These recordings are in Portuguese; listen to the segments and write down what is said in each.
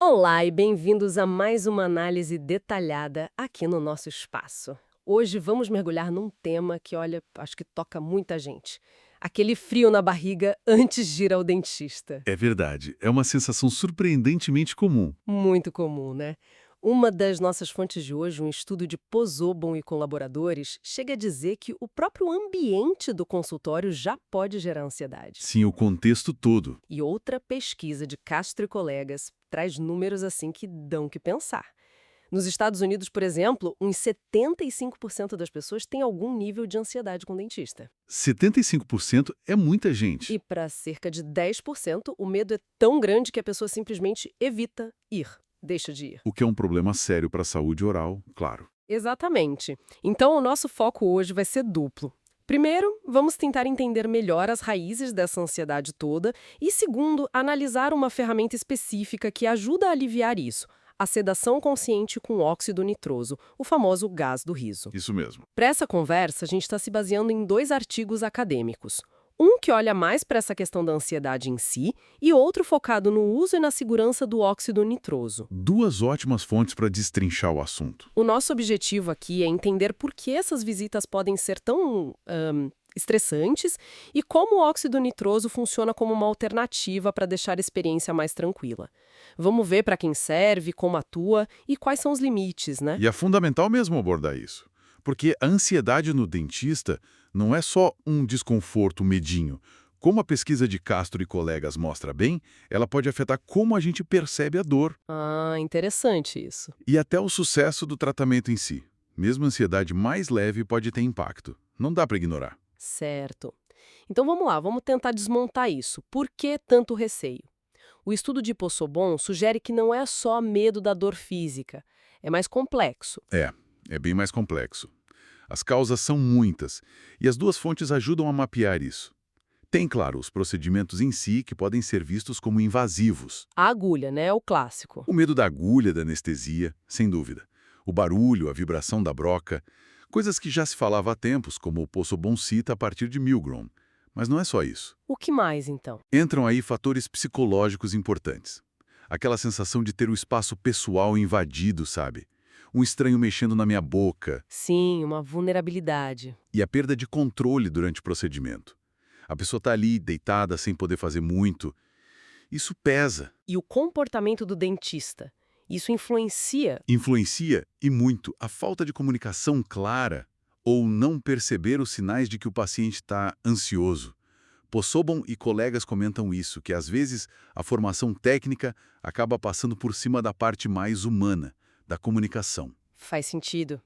Olá e bem-vindos a mais uma análise detalhada aqui no nosso espaço. Hoje vamos mergulhar num tema que, olha, acho que toca muita gente. Aquele frio na barriga antes de ir ao dentista. É verdade, é uma sensação surpreendentemente comum. Muito comum, né? Uma das nossas fontes de hoje, um estudo de Pozzobon e colaboradores, chega a dizer que o próprio ambiente do consultório já pode gerar ansiedade. Sim, o contexto todo. E outra pesquisa de Castro e colegas traz números assim que dão o que pensar. Nos Estados Unidos, por exemplo, uns 75% das pessoas têm algum nível de ansiedade com o dentista. 75% é muita E gente, para cerca de 10%, o medo é tão grande que a pessoa simplesmente evita ir, deixa de ir. o que é um problema sério para a saúde oral, claro. Exatamente. Então, o nosso foco hoje vai ser duplo. Primeiro, vamos tentar entender melhor as raízes dessa ansiedade toda e, segundo, analisar uma ferramenta específica que ajuda a aliviar isso, a sedação consciente com óxido nitroso, o famoso gás do riso. Isso mesmo. Para essa conversa, a gente está se baseando em dois artigos acadêmicos. Um que olha mais para essa questão da ansiedade em si e outro focado no uso e na segurança do óxido nitroso. Duas ótimas fontes para destrinchar o assunto. O nosso objetivo aqui é entender por que essas visitas podem ser tão estressantes e como o óxido nitroso funciona como uma alternativa para deixar a experiência mais tranquila. Vamos ver para quem serve, como atua e quais são os limites, né? E é fundamental mesmo abordar isso, porque a ansiedade no dentista não é só um desconforto, um medinho. Como a pesquisa de Castro e colegas mostra bem, ela pode afetar como a gente percebe a dor Ah, interessante isso. e até o sucesso do tratamento em si. Mesmo a ansiedade mais leve pode ter impacto. Não dá para ignorar. Certo. Então vamos lá, vamos tentar desmontar isso. Por que tanto receio? O estudo de Pozzobon sugere que não é só medo da dor física, é mais complexo. É bem mais complexo. As causas são muitas, e as duas fontes ajudam a mapear isso. Tem, claro, os procedimentos em si que podem ser vistos como invasivos. A agulha, né, é o clássico. O medo da agulha, da anestesia, sem dúvida. O barulho, a vibração da broca, coisas que já se falava há tempos, como o Pozzobon cita a partir de Milgrom. Mas não é só isso. O que mais, então? Entram aí fatores psicológicos importantes. Aquela sensação de ter o espaço pessoal invadido, sabe? Um estranho mexendo na minha boca, Sim, uma vulnerabilidade. e a perda de controle durante o procedimento. A pessoa está ali, deitada, sem poder fazer muito. Isso pesa, E o comportamento do dentista? Isso influencia? influencia e muito a falta de comunicação clara ou não perceber os sinais de que o paciente está ansioso. Pozzobon e colegas comentam isso, que às vezes a formação técnica acaba passando por cima da parte mais humana, da comunicação. Faz sentido.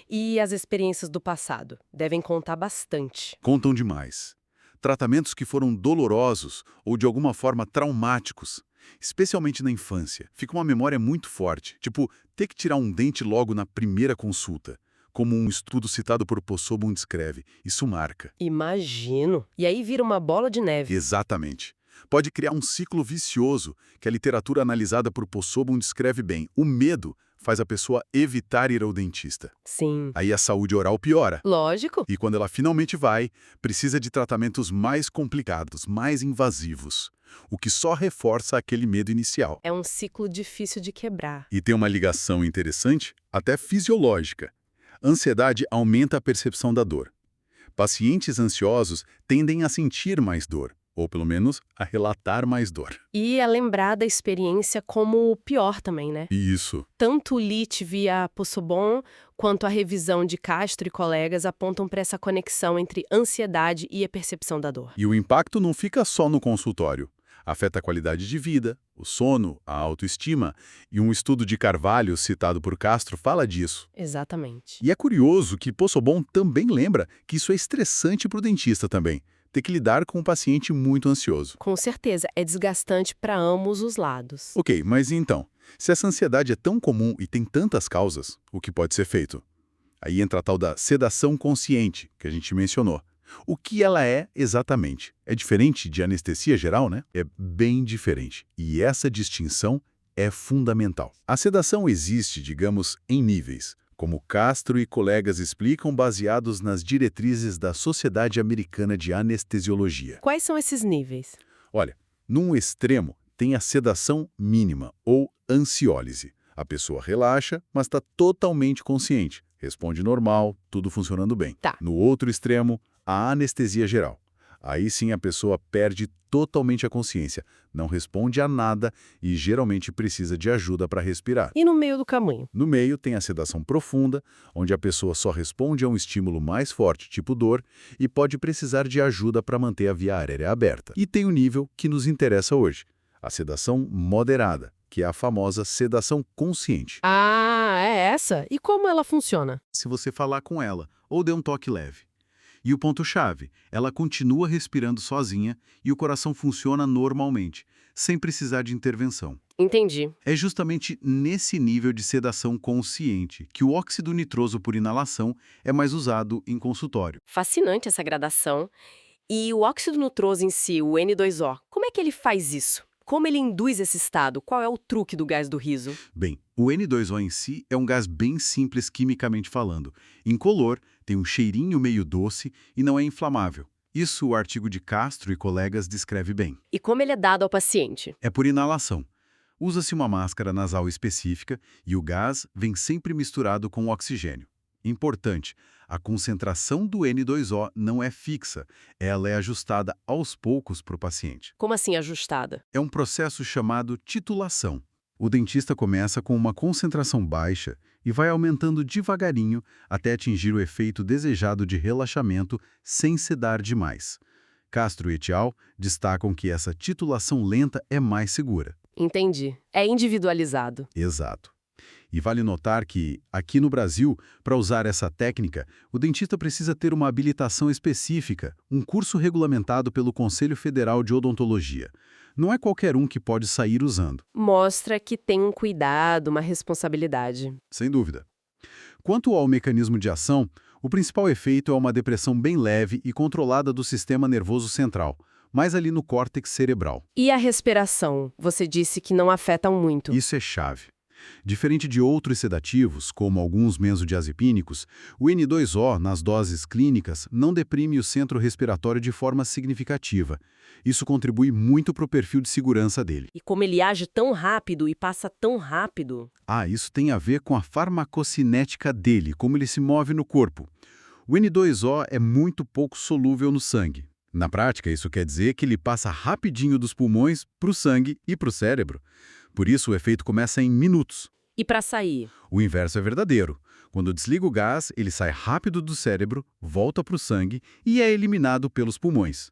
E as experiências do passado? Devem contar bastante. Contam demais. Tratamentos que foram dolorosos ou de alguma forma traumáticos, especialmente na infância. Fica uma memória muito forte, tipo ter que tirar um dente logo na primeira consulta. Como um estudo citado por Pozzobon descreve, isso marca. Imagino. E aí vira uma bola de neve. Exatamente. Pode criar um ciclo vicioso que a literatura analisada por Pozzobon descreve bem. O medo faz a pessoa evitar ir ao dentista. Sim. Aí a saúde oral piora. Lógico. E quando ela finalmente vai, precisa de tratamentos mais complicados, mais invasivos, o que só reforça aquele medo inicial. É um ciclo difícil de quebrar. E tem uma ligação interessante, até fisiológica. Ansiedade aumenta a percepção da dor. Pacientes ansiosos tendem a sentir mais dor, ou pelo menos a relatar mais dor. E é lembrar da experiência como pior também, né? Isso. Tanto o LIT via Pozzobon quanto a revisão de Castro e colegas apontam para essa conexão entre ansiedade e a percepção da dor. E o impacto não fica só no consultório. Afeta a qualidade de vida, o sono, a autoestima, e um estudo de Carvalho, citado por Castro, fala disso. Exatamente. E é curioso que Pozzobon também lembra que isso é estressante para o dentista também, ter que lidar com um paciente muito ansioso. Com certeza, é desgastante para ambos os lados. Ok, mas então, se essa ansiedade é tão comum e tem tantas causas, o que pode ser feito? Aí entra a tal da sedação consciente, que a gente mencionou. O que ela é exatamente? É diferente de anestesia geral, né? É bem diferente. E essa distinção é fundamental. A sedação existe, digamos, em níveis, como Castro e colegas explicam baseados nas diretrizes da Sociedade Americana de Anestesiologia. Quais são esses níveis? Olha, num extremo tem a sedação mínima, ou ansiólise. A pessoa relaxa, mas está totalmente consciente. Responde normal, tudo funcionando bem. Tá. No outro extremo, a anestesia geral. Aí sim a pessoa perde totalmente a consciência, não responde a nada e geralmente precisa de ajuda para respirar. E no meio do caminho? No meio tem a sedação profunda, onde a pessoa só responde a um estímulo mais forte, tipo dor, e pode precisar de ajuda para manter a via aérea aberta. E tem o nível que nos interessa hoje, a sedação moderada, que é a famosa sedação consciente. Ah, é essa? E como ela funciona? Se você falar com ela ou der um toque leve. E o ponto-chave, ela continua respirando sozinha e o coração funciona normalmente, sem precisar de intervenção. Entendi. É justamente nesse nível de sedação consciente que o óxido nitroso por inalação é mais usado em consultório. Fascinante essa gradação. E o óxido nitroso em si, o N2O, como é que ele faz isso? Como ele induz esse estado? Qual é o truque do gás do riso? Bem, o N2O em si é um gás bem simples quimicamente falando. Incolor, tem um cheirinho meio doce e não é inflamável. Isso o artigo de Castro e colegas descreve bem. E como ele é dado ao paciente? É por inalação. Usa-se uma máscara nasal específica e o gás vem sempre misturado com oxigênio. Importante, a concentração do N2O não é fixa, ela é ajustada aos poucos para o paciente. Como assim ajustada? É um processo chamado titulação. O dentista começa com uma concentração baixa e vai aumentando devagarinho até atingir o efeito desejado de relaxamento sem sedar demais. Castro e al. Destacam que essa titulação lenta é mais segura. Entendi. É individualizado. Exato. E vale notar que, aqui no Brasil, para usar essa técnica, o dentista precisa ter uma habilitação específica, um curso regulamentado pelo Conselho Federal de Odontologia. Não é qualquer um que pode sair usando. Mostra que tem um cuidado, uma responsabilidade. Sem dúvida. Quanto ao mecanismo de ação, o principal efeito é uma depressão bem leve e controlada do sistema nervoso central, mais ali no córtex cerebral. E a respiração? Você disse que não afetam muito. Isso é chave. Diferente de outros sedativos, como alguns benzodiazepínicos, o N2O, nas doses clínicas, não deprime o centro respiratório de forma significativa. Isso contribui muito para o perfil de segurança dele. E como ele age tão rápido e passa tão rápido? Isso tem a ver com a farmacocinética dele, como ele se move no corpo. O N2O é muito pouco solúvel no sangue. Na prática, isso quer dizer que ele passa rapidinho dos pulmões para o sangue e para o cérebro. Por isso, o efeito começa em minutos. E para sair? O inverso é verdadeiro. Quando desliga o gás, ele sai rápido do cérebro, volta para o sangue e é eliminado pelos pulmões.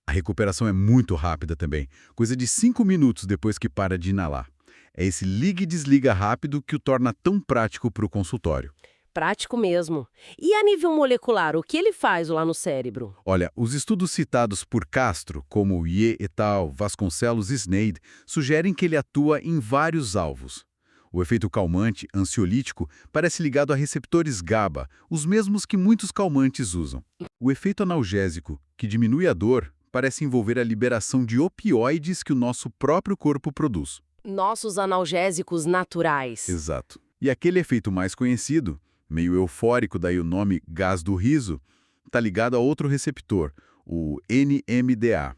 A recuperação é muito rápida também, coisa de 5 minutos depois que para de inalar. É esse liga e desliga rápido que o torna tão prático para o consultório. Prático mesmo. E a nível molecular, o que ele faz lá no cérebro? Olha, os estudos citados por Castro, como Ye et al., Vasconcelos e Sneyd, sugerem que ele atua em vários alvos. O efeito calmante, ansiolítico, parece ligado a receptores GABA, os mesmos que muitos calmantes usam. O efeito analgésico, que diminui a dor, parece envolver a liberação de opioides que o nosso próprio corpo produz. Nossos analgésicos naturais. Exato. E aquele efeito mais conhecido, meio eufórico, daí o nome gás do riso, está ligado a outro receptor, o NMDA.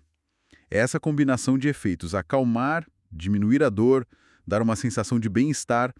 É essa combinação de efeitos acalmar, diminuir a dor, dar uma sensação de bem-estar,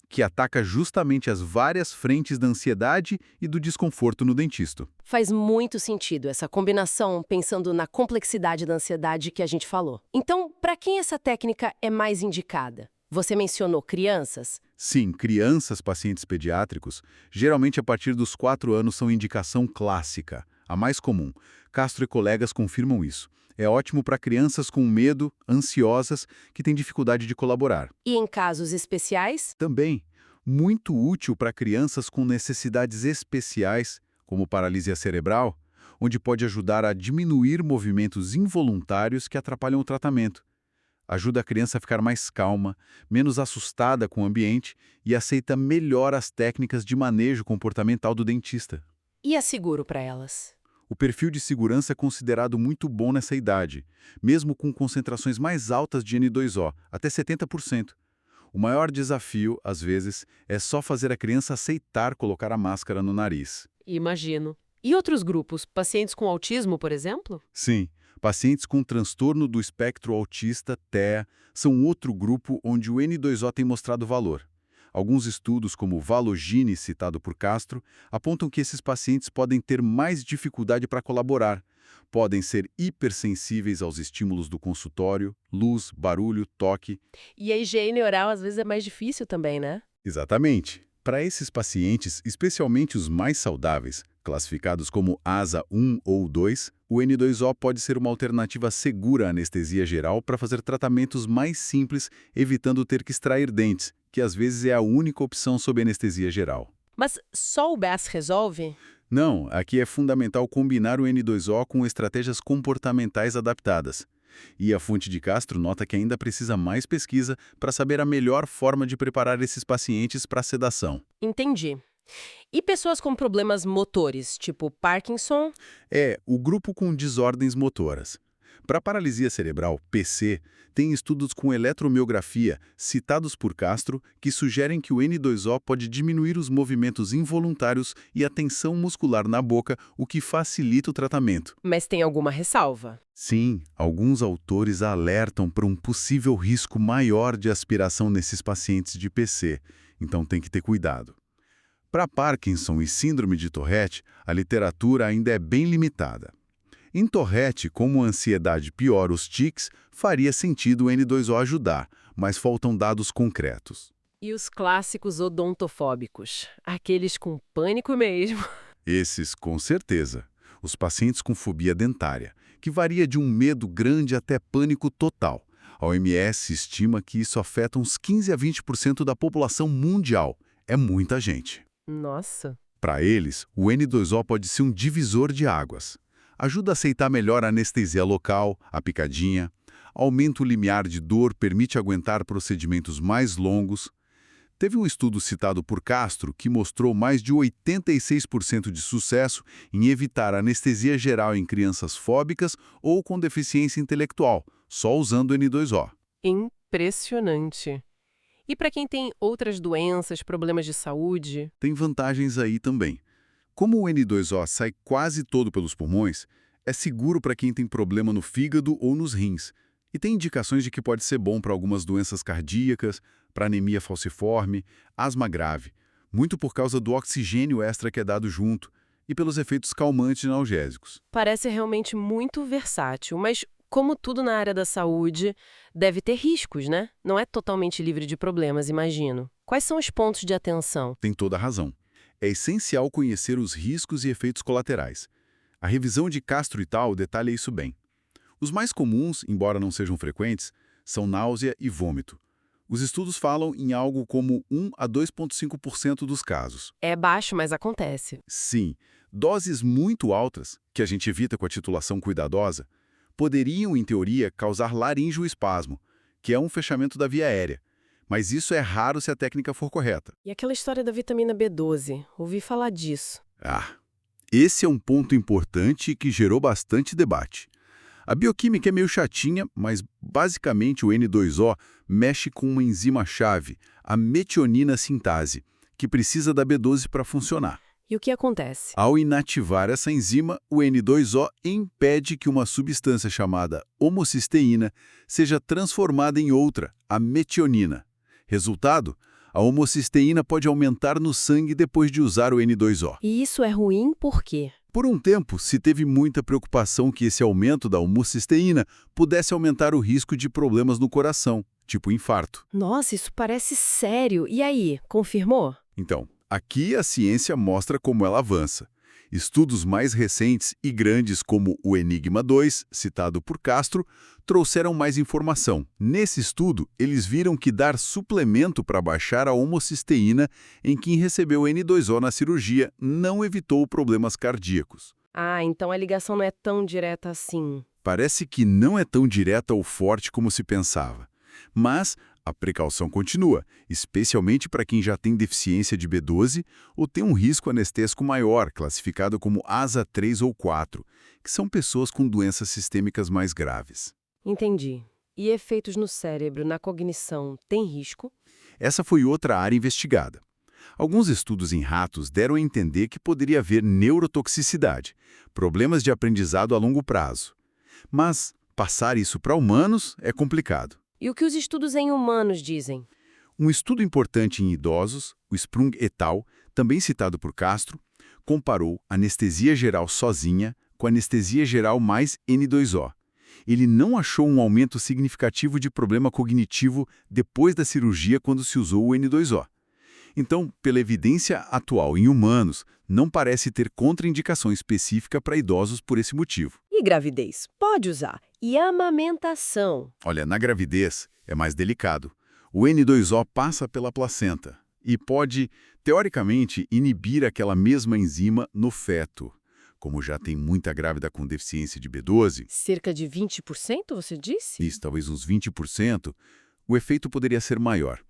que ataca justamente as várias frentes da ansiedade e do desconforto no dentista. Faz muito sentido essa combinação, pensando na complexidade da ansiedade que a gente falou. Então, para quem essa técnica é mais indicada? Você mencionou crianças? Sim, crianças, pacientes pediátricos, geralmente a partir dos 4 anos são indicação clássica, a mais comum. Castro e colegas confirmam isso. É ótimo para crianças com medo, ansiosas, que têm dificuldade de colaborar. E em casos especiais? Também, muito útil para crianças com necessidades especiais, como paralisia cerebral, onde pode ajudar a diminuir movimentos involuntários que atrapalham o tratamento. Ajuda a criança a ficar mais calma, menos assustada com o ambiente e aceita melhor as técnicas de manejo comportamental do dentista. E é seguro para elas? O perfil de segurança é considerado muito bom nessa idade, mesmo com concentrações mais altas de N2O, até 70%. O maior desafio, às vezes, é só fazer a criança aceitar colocar a máscara no nariz. Imagino. E outros grupos? Pacientes com autismo, por exemplo? Sim, Pacientes com transtorno do espectro autista, TEA, são outro grupo onde o N2O tem mostrado valor. Alguns estudos, como o Valogene, citado por Castro, apontam que esses pacientes podem ter mais dificuldade para colaborar, podem ser hipersensíveis aos estímulos do consultório, luz, barulho, toque. E a higiene oral às vezes é mais difícil também, né? Exatamente. Para esses pacientes, especialmente os mais saudáveis, classificados como ASA 1 ou 2, o N2O pode ser uma alternativa segura à anestesia geral para fazer tratamentos mais simples, evitando ter que extrair dentes, que às vezes é a única opção sob anestesia geral. Mas só o BAS resolve? Não, aqui é fundamental combinar o N2O com estratégias comportamentais adaptadas. E a fonte de Castro nota que ainda precisa mais pesquisa para saber a melhor forma de preparar esses pacientes para a sedação. Entendi. E pessoas com problemas motores, tipo Parkinson? É o grupo com desordens motoras. Para paralisia cerebral, PC, tem estudos com eletromiografia, citados por Castro, que sugerem que o N2O pode diminuir os movimentos involuntários e a tensão muscular na boca, o que facilita o tratamento. Mas tem alguma ressalva? Sim, alguns autores alertam para um possível risco maior de aspiração nesses pacientes de PC, então tem que ter cuidado. Para Parkinson e síndrome de Tourette, a literatura ainda é bem limitada. Em Tourette, como a ansiedade piora os tics, faria sentido o N2O ajudar, mas faltam dados concretos. E os clássicos odontofóbicos, aqueles com pânico mesmo. Esses, com certeza. Os pacientes com fobia dentária, que varia de um medo grande até pânico total. A OMS estima que isso afeta uns 15 a 20% da população mundial. É muita gente. Nossa. Para eles, o N2O pode ser um divisor de águas. Ajuda a aceitar melhor a anestesia local, a picadinha, aumenta o limiar de dor, permite aguentar procedimentos mais longos. Teve um estudo citado por Castro que mostrou mais de 86% de sucesso em evitar anestesia geral em crianças fóbicas ou com deficiência intelectual, só usando o N2O. Impressionante. E para quem tem outras doenças, problemas de saúde? Tem vantagens aí também. Como o N2O sai quase todo pelos pulmões, é seguro para quem tem problema no fígado ou nos rins. E tem indicações de que pode ser bom para algumas doenças cardíacas, para anemia falciforme, asma grave, muito por causa do oxigênio extra que é dado junto e pelos efeitos calmantes e analgésicos. Parece realmente muito versátil, mas como tudo na área da saúde, deve ter riscos, né? Não é totalmente livre de problemas, imagino. Quais são os pontos de atenção? Tem toda a razão. É essencial conhecer os riscos e efeitos colaterais. A revisão de Castro et al. Detalha isso bem. Os mais comuns, embora não sejam frequentes, são náusea e vômito. Os estudos falam em algo como 1 a 2,5% dos casos. É baixo, mas acontece. Sim, doses muito altas, que a gente evita com a titulação cuidadosa, poderiam, em teoria, causar laringoespasmo, que é um fechamento da via aérea. Mas isso é raro se a técnica for correta. E aquela história da vitamina B12, ouvi falar disso. Esse é um ponto importante que gerou bastante debate. A bioquímica é meio chatinha, mas basicamente o N2O mexe com uma enzima-chave, a metionina sintase, que precisa da B12 para funcionar. E o que acontece? Ao inativar essa enzima, o N2O impede que uma substância chamada homocisteína seja transformada em outra, a metionina. Resultado? A homocisteína pode aumentar no sangue depois de usar o N2O. E isso é ruim por quê? Por um tempo, se teve muita preocupação que esse aumento da homocisteína pudesse aumentar o risco de problemas no coração, tipo infarto. Nossa, isso parece sério. E aí, confirmou? Então, aqui a ciência mostra como ela avança. Estudos mais recentes e grandes como o Enigma 2, citado por Castro, trouxeram mais informação. Nesse estudo, eles viram que dar suplemento para baixar a homocisteína em quem recebeu N2O na cirurgia não evitou problemas cardíacos. Ah, então a ligação não é tão direta assim. Parece que não é tão direta ou forte como se pensava. Mas a precaução continua, especialmente para quem já tem deficiência de B12 ou tem um risco anestésico maior, classificado como ASA 3 ou 4, que são pessoas com doenças sistêmicas mais graves. Entendi. E efeitos no cérebro, na cognição, tem risco? Essa foi outra área investigada. Alguns estudos em ratos deram a entender que poderia haver neurotoxicidade, problemas de aprendizado a longo prazo. Mas passar isso para humanos é complicado. E o que os estudos em humanos dizem? Um estudo importante em idosos, o Sprung et al., também citado por Castro, comparou anestesia geral sozinha com anestesia geral mais N2O. Ele não achou um aumento significativo de problema cognitivo depois da cirurgia quando se usou o N2O. Então, pela evidência atual em humanos, não parece ter contraindicação específica para idosos por esse motivo. E gravidez? Pode usar. E amamentação? Olha, na gravidez é mais delicado. O N2O passa pela placenta e pode, teoricamente, inibir aquela mesma enzima no feto. Como já tem muita grávida com deficiência de B12, Cerca de 20%, você disse? isso talvez uns 20%, o efeito poderia ser maior.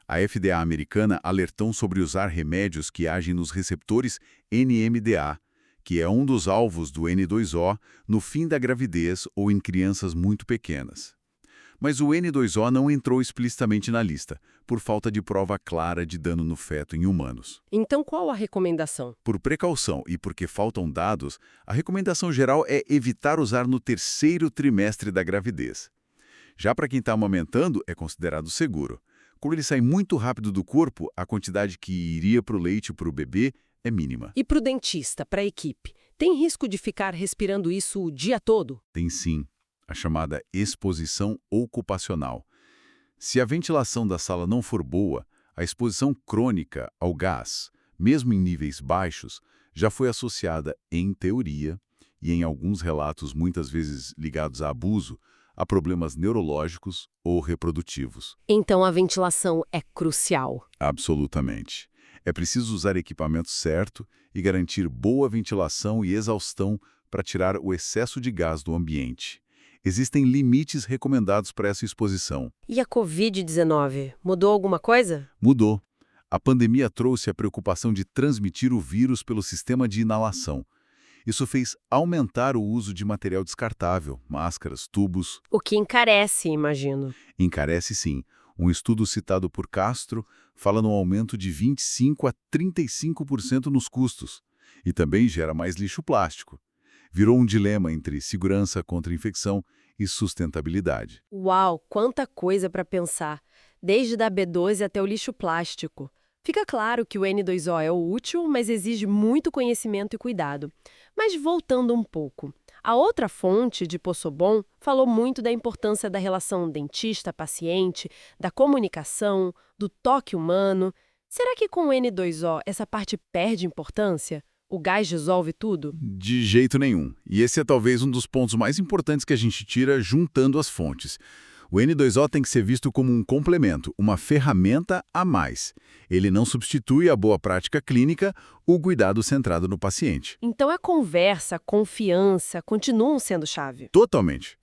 A FDA americana alertou sobre usar remédios que agem nos receptores NMDA, que é um dos alvos do N2O, no fim da gravidez ou em crianças muito pequenas. Mas o N2O não entrou explicitamente na lista, por falta de prova clara de dano no feto em humanos. Então qual a recomendação? Por precaução e porque faltam dados, a recomendação geral é evitar usar no terceiro trimestre da gravidez. Já para quem está amamentando, é considerado seguro. Quando ele sai muito rápido do corpo, a quantidade que iria para o leite para o bebê é mínima. E para o dentista, para a equipe? Tem risco de ficar respirando isso o dia todo? Tem sim a chamada exposição ocupacional. Se a ventilação da sala não for boa, a exposição crônica ao gás, mesmo em níveis baixos, já foi associada, em teoria, e em alguns relatos muitas vezes ligados a abuso, a problemas neurológicos ou reprodutivos. Então a ventilação é crucial. Absolutamente. É preciso usar equipamento certo e garantir boa ventilação e exaustão para tirar o excesso de gás do ambiente. Existem limites recomendados para essa exposição. E a Covid-19? Mudou alguma coisa? Mudou. A pandemia trouxe a preocupação de transmitir o vírus pelo sistema de inalação. Isso fez aumentar o uso de material descartável, máscaras, tubos. O que encarece, imagino. Encarece sim. Um estudo citado por Castro fala no aumento de 25% a 35% nos custos. E também gera mais lixo plástico. Virou um dilema entre segurança contra infecção e sustentabilidade. Uau, quanta coisa para pensar. Desde da B12 até o lixo plástico. Fica claro que o N2O é útil, mas exige muito conhecimento e cuidado. Mas voltando um pouco, a outra fonte de Possobon falou muito da importância da relação dentista-paciente, da comunicação, do toque humano. Será que com o N2O essa parte perde importância? O gás resolve tudo? De jeito nenhum. E esse é talvez um dos pontos mais importantes que a gente tira juntando as fontes. O N2O tem que ser visto como um complemento, uma ferramenta a mais. Ele não substitui a boa prática clínica, o cuidado centrado no paciente. Então a conversa, a confiança continuam sendo chave. Totalmente.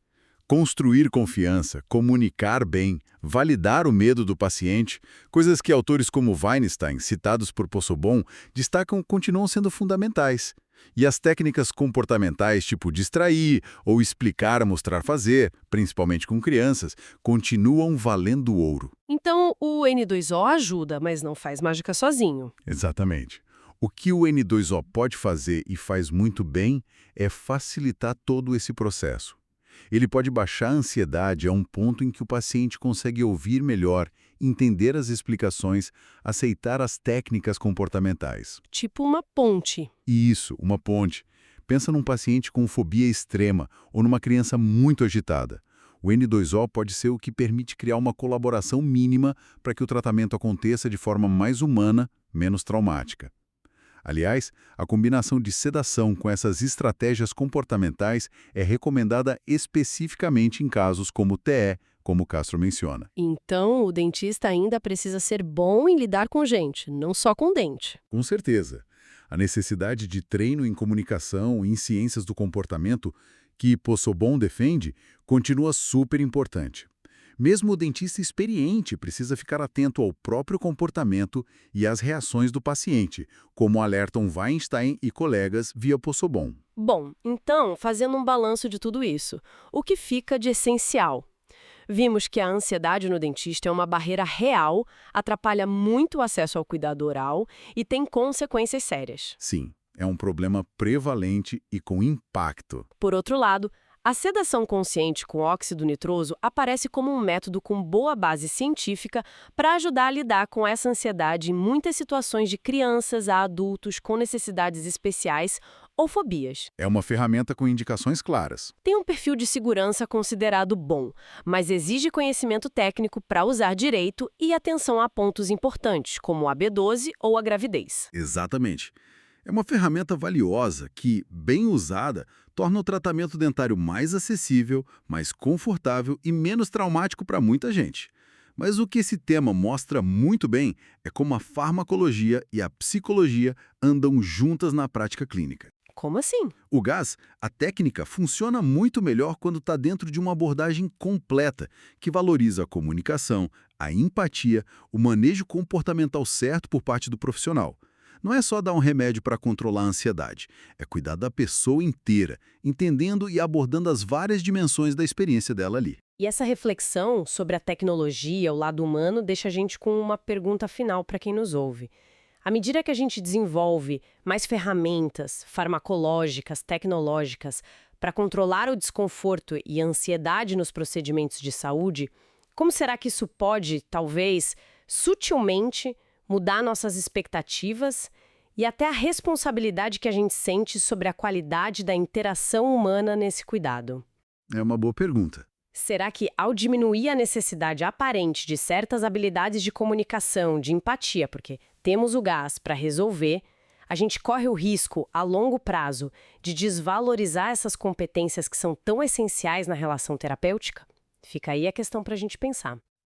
Construir confiança, comunicar bem, validar o medo do paciente, coisas que autores como Weinstein, citados por Possobon, destacam continuam sendo fundamentais. E as técnicas comportamentais, tipo distrair ou explicar, mostrar, fazer, principalmente com crianças, continuam valendo ouro. Então o N2O ajuda, mas não faz mágica sozinho. Exatamente. O que o N2O pode fazer e faz muito bem é facilitar todo esse processo. Ele pode baixar a ansiedade a um ponto em que o paciente consegue ouvir melhor, entender as explicações, aceitar as técnicas comportamentais. Tipo uma ponte. Isso, uma ponte. Pensa num paciente com fobia extrema ou numa criança muito agitada. O N2O pode ser o que permite criar uma colaboração mínima para que o tratamento aconteça de forma mais humana, menos traumática. Aliás, a combinação de sedação com essas estratégias comportamentais é recomendada especificamente em casos como TE, como Castro menciona. Então o dentista ainda precisa ser bom em lidar com gente, não só com dente. Com certeza. A necessidade de treino em comunicação e em ciências do comportamento, que Possobon defende, continua super importante. Mesmo o dentista experiente precisa ficar atento ao próprio comportamento e às reações do paciente, como alertam Weinstein e colegas via Possobon. Bom, então, fazendo um balanço de tudo isso, o que fica de essencial? Vimos que a ansiedade no dentista é uma barreira real, atrapalha muito o acesso ao cuidado oral e tem consequências sérias. Sim, é um problema prevalente e com impacto. Por outro lado, A sedação consciente com óxido nitroso aparece como um método com boa base científica para ajudar a lidar com essa ansiedade em muitas situações de crianças a adultos com necessidades especiais ou fobias. É uma ferramenta com indicações claras. Tem um perfil de segurança considerado bom, mas exige conhecimento técnico para usar direito e atenção a pontos importantes, como a B12 ou a gravidez. Exatamente. É uma ferramenta valiosa que, bem usada, torna o tratamento dentário mais acessível, mais confortável e menos traumático para muita gente. Mas o que esse tema mostra muito bem é como a farmacologia e a psicologia andam juntas na prática clínica. Como assim? O gás, a técnica, funciona muito melhor quando está dentro de uma abordagem completa, que valoriza a comunicação, a empatia, o manejo comportamental certo por parte do profissional. Não é só dar um remédio para controlar a ansiedade, é cuidar da pessoa inteira, entendendo e abordando as várias dimensões da experiência dela ali. E essa reflexão sobre a tecnologia, o lado humano, deixa a gente com uma pergunta final para quem nos ouve. À medida que a gente desenvolve mais ferramentas farmacológicas, tecnológicas, para controlar o desconforto e a ansiedade nos procedimentos de saúde, como será que isso pode, talvez, sutilmente, mudar nossas expectativas e até a responsabilidade que a gente sente sobre a qualidade da interação humana nesse cuidado? É uma boa pergunta. Será que, ao diminuir a necessidade aparente de certas habilidades de comunicação, de empatia, porque temos o gás para resolver, a gente corre o risco, a longo prazo, de desvalorizar essas competências que são tão essenciais na relação terapêutica? Fica aí a questão para a gente pensar.